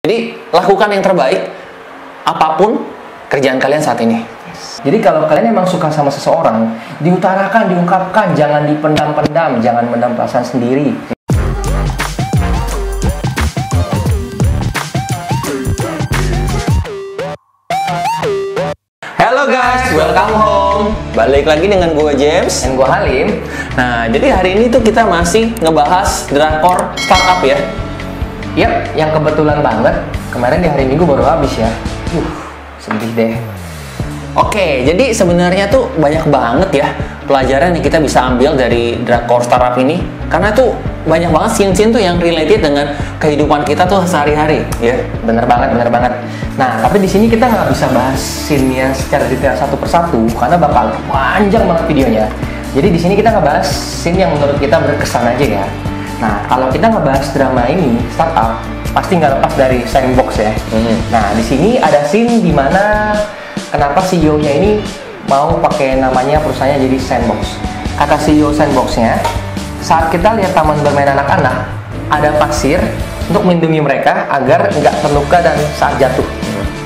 Jadi lakukan yang terbaik apapun kerjaan kalian saat ini. Jadi kalau kalian emang suka sama seseorang, diutarakan, diungkapkan, jangan dipendam-pendam, jangan mendam perasaan sendiri. Halo guys, welcome home. Balik lagi dengan gue James Dan gue Halim. Nah, jadi hari ini tuh kita masih ngebahas drakor startup ya. Yap, yang kebetulan banget kemarin di hari Minggu baru habis ya. Sedih deh. Oke, jadi sebenarnya tuh banyak banget ya pelajaran yang kita bisa ambil dari drakor startup ini. Karena tuh banyak banget scene-scene tuh yang related dengan kehidupan kita tuh sehari-hari ya. Bener banget, bener banget. Nah, tapi di sini kita nggak bisa bahas scene-nya secara detail satu persatu karena bakal panjang banget videonya. Jadi di sini kita ngebahas scene yang menurut kita berkesan aja ya. Nah, kalau kita ngebahas drama ini, startup, pasti nggak lepas dari sandbox ya. Nah, di sini ada scene di mana kenapa CEO-nya ini mau pakai namanya perusahaannya jadi sandbox. Kata CEO sandbox-nya, saat kita lihat taman bermain anak-anak, ada pasir untuk melindungi mereka agar nggak terluka dan saat jatuh.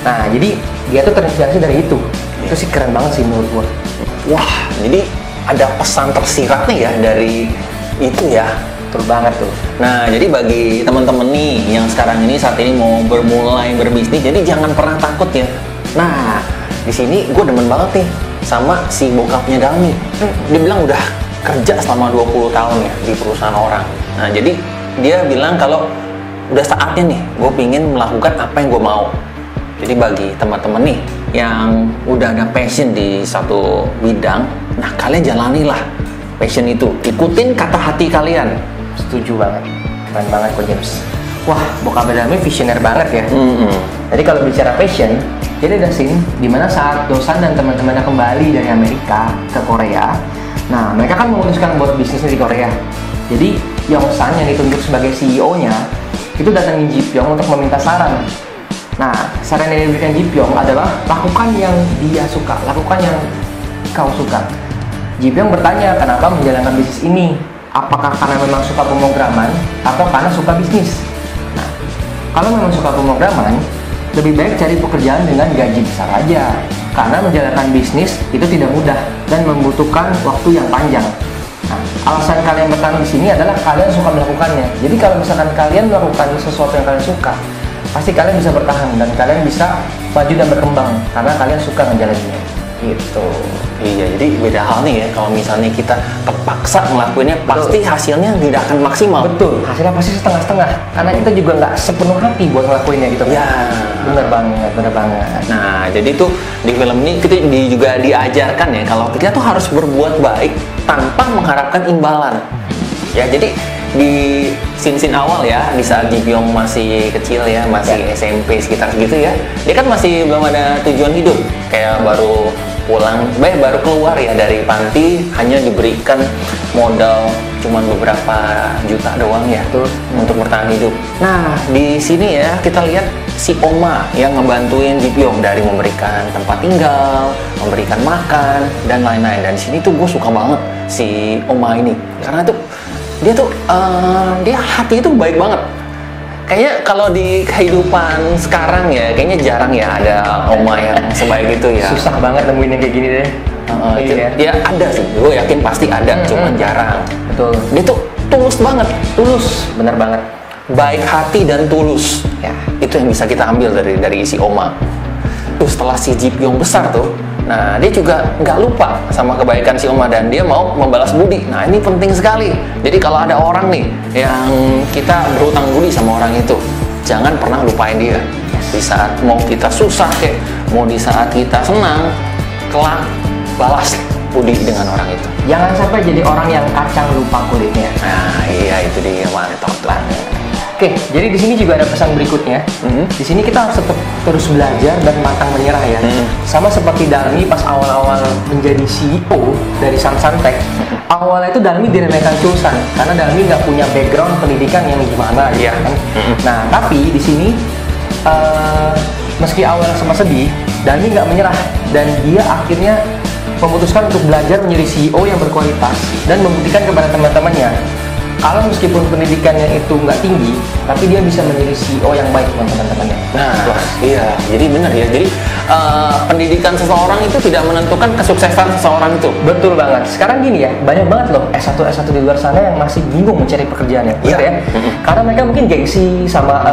Nah, jadi dia tuh terinspirasi dari itu. Itu sih keren banget sih menurut gua. Wah, jadi ada pesan tersirat nih ya dari itu ya. Betul banget tuh. Nah, jadi bagi teman-teman nih yang sekarang ini saat ini mau bermulai berbisnis, jadi jangan pernah takut ya. Nah, di sini gue demen banget nih sama si bokapnya Dalmi. Dia bilang udah kerja selama 20 tahun ya di perusahaan orang. Nah, jadi dia bilang kalau udah saatnya nih gue pingin melakukan apa yang gue mau. Jadi bagi teman-teman nih yang udah ada passion di satu bidang, nah kalian jalanilah passion itu. Ikutin kata hati kalian. Setuju banget. Keren banget kok James. Wah, bokap Dalmi visioner banget ya. Jadi kalau bicara passion, jadi ada scene dimana saat Dosan dan teman-temannya kembali dari Amerika ke Korea. Nah, mereka kan memutuskan buat bisnisnya di Korea. Jadi Yongsan yang ditunjuk sebagai CEO-nya itu datangin Ji Pyong untuk meminta saran. Nah, saran yang diberikan Ji Pyong adalah lakukan yang dia suka, lakukan yang kau suka. Ji Pyong bertanya kenapa menjalankan bisnis ini. Apakah karena memang suka pemrograman atau karena suka bisnis? Nah, kalau memang suka pemrograman, lebih baik cari pekerjaan dengan gaji besar aja. Karena menjalankan bisnis itu tidak mudah dan membutuhkan waktu yang panjang. Nah, alasan kalian bertahan di sini adalah kalian suka melakukannya. Jadi kalau misalkan kalian melakukan sesuatu yang kalian suka, pasti kalian bisa bertahan dan kalian bisa maju dan berkembang karena kalian suka ngejalaninnya. Gitu. Iya, jadi beda hal nih ya kalau misalnya kita terpaksa ngelakuinnya, pasti hasilnya tidak akan maksimal. Betul, hasilnya pasti setengah-setengah karena kita juga nggak sepenuh hati buat ngelakuinnya gitu. Ya, bener banget, bener banget. Nah, jadi tuh di film ini kita juga diajarkan ya kalau kita tuh harus berbuat baik tanpa mengharapkan imbalan. Ya, jadi di scene-scene awal ya, di saat Ji Pyong masih kecil ya, masih SMP sekitar segitu ya, dia kan masih belum ada tujuan hidup, kayak baru pulang, baru keluar ya dari panti, hanya diberikan modal cuman beberapa juta doang ya untuk bertahan hidup. Nah, di sini ya kita lihat si Oma yang ngebantuin Ji Pyong dari memberikan tempat tinggal, memberikan makan dan lain-lain. Dan di sini tuh gue suka banget si Oma ini karena tuh dia hati itu baik banget. Kayaknya kalau di kehidupan sekarang ya, kayaknya jarang ya ada oma yang sebaik itu ya. Susah banget nemuin yang kayak gini deh. Iya. Ya ada sih, gue yakin pasti ada, cuman jarang. Betul. Dia tuh tulus banget. Tulus, bener banget. Baik hati dan tulus. Ya, itu yang bisa kita ambil dari si Oma. Terus setelah si Ji Pyong besar tuh, nah dia juga nggak lupa sama kebaikan si Oma dan dia mau membalas budi. Nah ini penting sekali. Jadi kalau ada orang nih yang kita berhutang budi sama orang itu, jangan pernah lupain dia. Di saat mau kita susah kayak, mau di saat kita senang, kelak balas budi dengan orang itu. Jangan sampai jadi orang yang kacang lupa kulitnya. Nah iya itu dia, mantap banget. Oke, jadi di sini juga ada pesan berikutnya. Di sini kita harus tetap terus belajar dan pantang menyerah ya. Sama seperti Dalmi pas awal-awal menjadi CEO dari Samsung Tech. Awalnya itu Dalmi diremehkan Chosan karena Dalmi nggak punya background pendidikan yang gimana gitu kan. Nah, tapi di sini meski awalnya sempat sedih, Dalmi nggak menyerah dan dia akhirnya memutuskan untuk belajar menjadi CEO yang berkualitas dan membuktikan kepada teman-temannya kalau meskipun pendidikannya itu nggak tinggi, tapi dia bisa menjadi CEO yang baik buat teman-temannya. Nah, iya, jadi benar ya. Jadi pendidikan seseorang itu tidak menentukan kesuksesan seseorang itu. Betul banget. Sekarang gini ya, banyak banget loh S1 di luar sana yang masih bingung mencari pekerjaannya. Benar ya? Karena mereka mungkin gengsi sama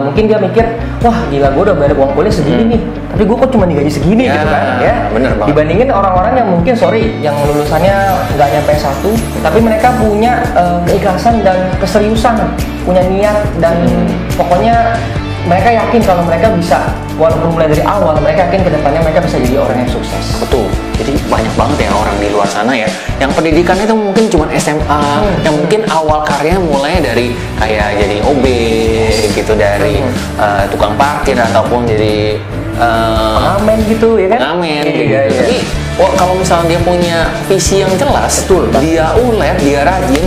mungkin dia mikir, wah gila gue udah bayar uang kuliah segini nih, tapi gue kok cuma digaji segini gitu kan? Ya. Bener banget. Dibandingin orang-orang yang mungkin yang lulusannya nggak nyampe S1, tapi mereka punya keikhlasan dan keseriusan, punya niat dan pokoknya mereka yakin kalau mereka bisa, walaupun mulai dari awal, mereka yakin kedepannya mereka bisa jadi orang yang sukses. Betul. Jadi banyak banget ya orang di luar sana ya, yang pendidikannya itu mungkin cuma SMA, yang mungkin awal karyanya mulai dari kayak jadi OB gitu, dari tukang parkir ataupun jadi pengamen gitu ya kan? Pengamen gitu. Iya. Tapi kalau misalnya dia punya visi yang jelas, betul, dia ulet, dia rajin,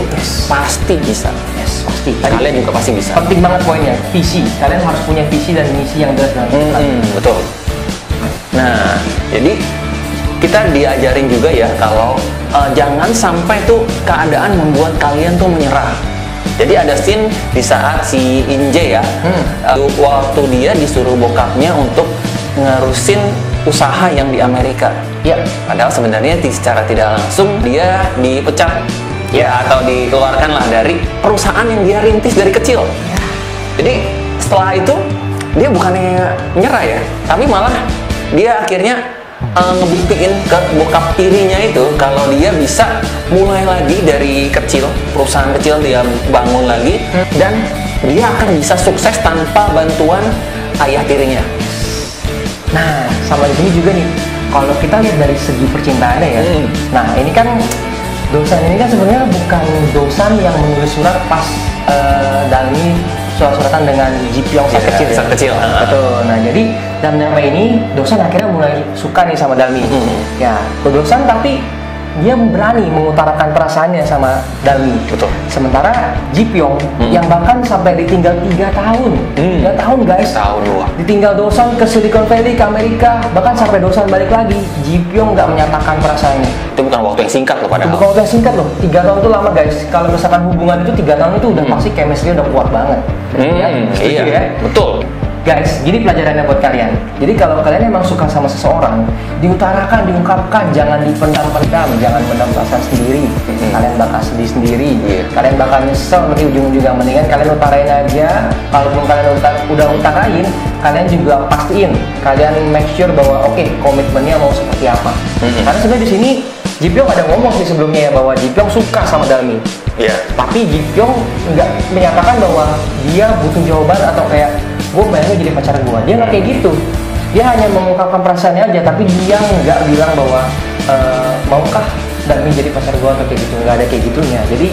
pasti bisa. Pasti. Kalian juga pasti bisa. Penting banget poinnya, visi. Kalian harus punya visi dan misi yang jelas dalam hidup. Betul. Nah, jadi kita diajarin juga ya kalau jangan sampai tuh keadaan membuat kalian tuh menyerah. Jadi ada scene di saat si Inje ya, waktu dia disuruh bokapnya untuk ngerusin usaha yang di Amerika. Ya. Padahal sebenarnya secara tidak langsung dia dipecat. Ya, atau dikeluarkan lah dari perusahaan yang dia rintis dari kecil. Jadi setelah itu dia bukannya nyerah ya, tapi malah dia akhirnya ngebuktiin ke bokap tirinya itu kalau dia bisa mulai lagi dari kecil, perusahaan kecil dia bangun lagi, dan dia akan bisa sukses tanpa bantuan ayah tirinya. Nah, sama di sini juga nih, kalau kita lihat dari segi percintaannya ya, nah ini kan Dosan ini kan sebenarnya bukan Dosan yang menulis surat pas Dalmi surat-suratan dengan Ji Pyong saat kecil. Saat kecil. Betul. Nah jadi dalam drama ini Dosan akhirnya mulai suka nih sama Dalmi. Ya, Dosan tapi dia berani mengutarakan perasaannya sama Dalmi. Betul. Sementara Ji Pyong yang bahkan sampai ditinggal 3 tahun. 3 tahun guys. Tahun luar. Ditinggal Dosan ke Silicon Valley, ke Amerika, bahkan sampai Dosan balik lagi, Ji Pyong nggak menyatakan perasaannya. Itu bukan waktu yang singkat loh padahal. Itu bukan waktu yang singkat loh. 3 tahun itu lama guys. Kalau misalkan hubungan itu 3 tahun itu udah pasti chemistry udah kuat banget. Iya. Ya? Betul. Guys, jadi pelajarannya buat kalian. Jadi kalau kalian emang suka sama seseorang, diutarakan, diungkapkan, jangan dipendam-pendam, jangan pendam perasaan sendiri. Kalian bakal sedih sendiri, kalian bakal nyesel nanti ujung-ujungnya. Mendingan kalian utarain aja. Kalaupun kalian udah utarain, kalian juga pastiin, kalian make sure bahwa oke, komitmennya mau seperti apa. Karena sebenarnya di sini Ji Pyong ada ngomong sih sebelumnya ya bahwa Ji Pyong suka sama Dalmi. Iya. Tapi Ji Pyong nggak menyatakan bahwa dia butuh jawaban atau kayak gue pengen jadi pacar gue. Dia nggak kayak gitu. Dia hanya mengungkapkan perasaannya aja, tapi dia nggak bilang bahwa maukah Dalmi jadi pacar gue atau kayak gitu. Nggak ada kayak gitunya. Jadi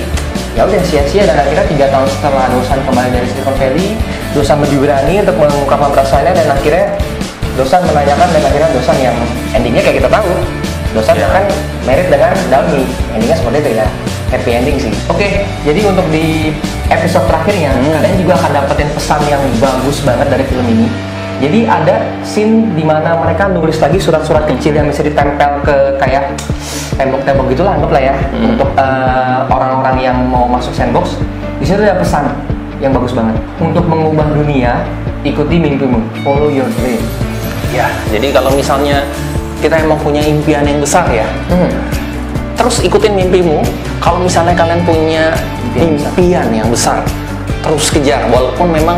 ya udah sia-sia, dan akhirnya 3 tahun setelah Dosan kembali dari Silicon Valley, Dosan lebih berani untuk mengungkapkan perasaannya, dan akhirnya Dosan menanyakan, dan akhirnya Dosan yang endingnya kayak kita tahu. Dosan akan married dengan Dalmi. Endingnya seperti itu ya, happy ending sih. Oke, jadi untuk di episode terakhirnya kalian juga akan dapetin pesan yang bagus banget dari film ini. Jadi ada scene dimana mereka nulis lagi surat-surat kecil yang bisa ditempel ke kayak tembok-tembok gitulah, anggaplah ya, untuk orang-orang yang mau masuk sandbox. Di situ ada pesan yang bagus banget. Untuk mengubah dunia, ikuti mimpimu, follow your dream. Ya, jadi kalau misalnya kita emang punya impian yang besar ya, terus ikutin mimpimu. Kalau misalnya kalian punya impian yang besar, terus kejar walaupun memang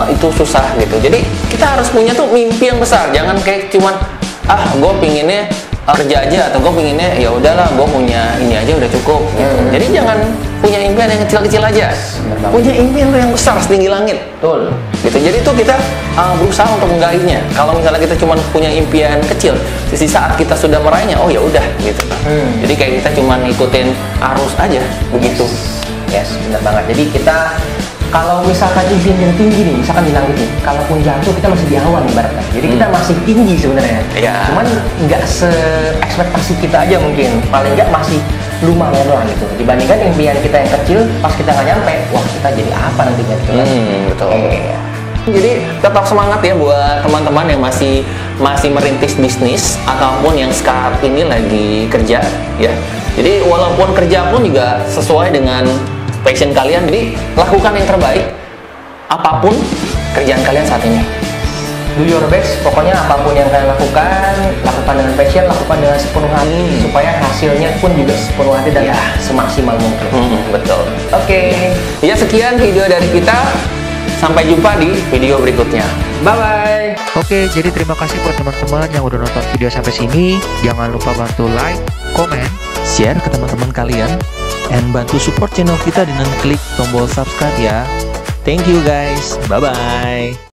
itu susah gitu. Jadi kita harus punya tuh mimpi yang besar, jangan kayak cuman gue pinginnya kerja aja, atau gue pinginnya ya udahlah gue punya ini aja udah cukup gitu. Jadi jangan punya impian yang kecil-kecil aja, punya impian yang besar setinggi langit. Betul. Gitu. Jadi itu kita berusaha untuk menggaihnya. Kalau misalnya kita cuma punya impian kecil, di saat kita sudah meraihnya, oh ya udah gitu. Jadi kayak kita cuma ngikutin arus aja begitu. Yes, benar banget. Jadi kita kalau misalkan impian yang tinggi nih, misalkan di langit nih, kalaupun jatuh kita masih di awan ibaratnya. Jadi kita masih tinggi sebenarnya. Iya. Cuman nggak se-ekspektasi kita aja mungkin. Paling nggak masih lumayan lah gitu. Dibandingkan impian kita yang kecil, pas kita nggak nyampe, wah kita jadi apa nantinya gitu kan. Betul. Jadi tetap semangat ya buat teman-teman yang masih merintis bisnis ataupun yang saat ini lagi kerja ya. Jadi walaupun kerja pun juga sesuai dengan passion kalian. Jadi lakukan yang terbaik apapun kerjaan kalian saat ini. Do your best, pokoknya apapun yang kalian lakukan dengan passion, lakukan dengan sepenuh hati, supaya hasilnya pun juga sepenuh hati dan semaksimal mungkin. Betul. Oke. Ya, sekian video dari kita. Sampai jumpa di video berikutnya. Bye-bye. Oke, jadi terima kasih buat teman-teman yang udah nonton video sampai sini. Jangan lupa bantu like, komen, share ke teman-teman kalian, and bantu support channel kita dengan klik tombol subscribe ya. Thank you guys. Bye-bye.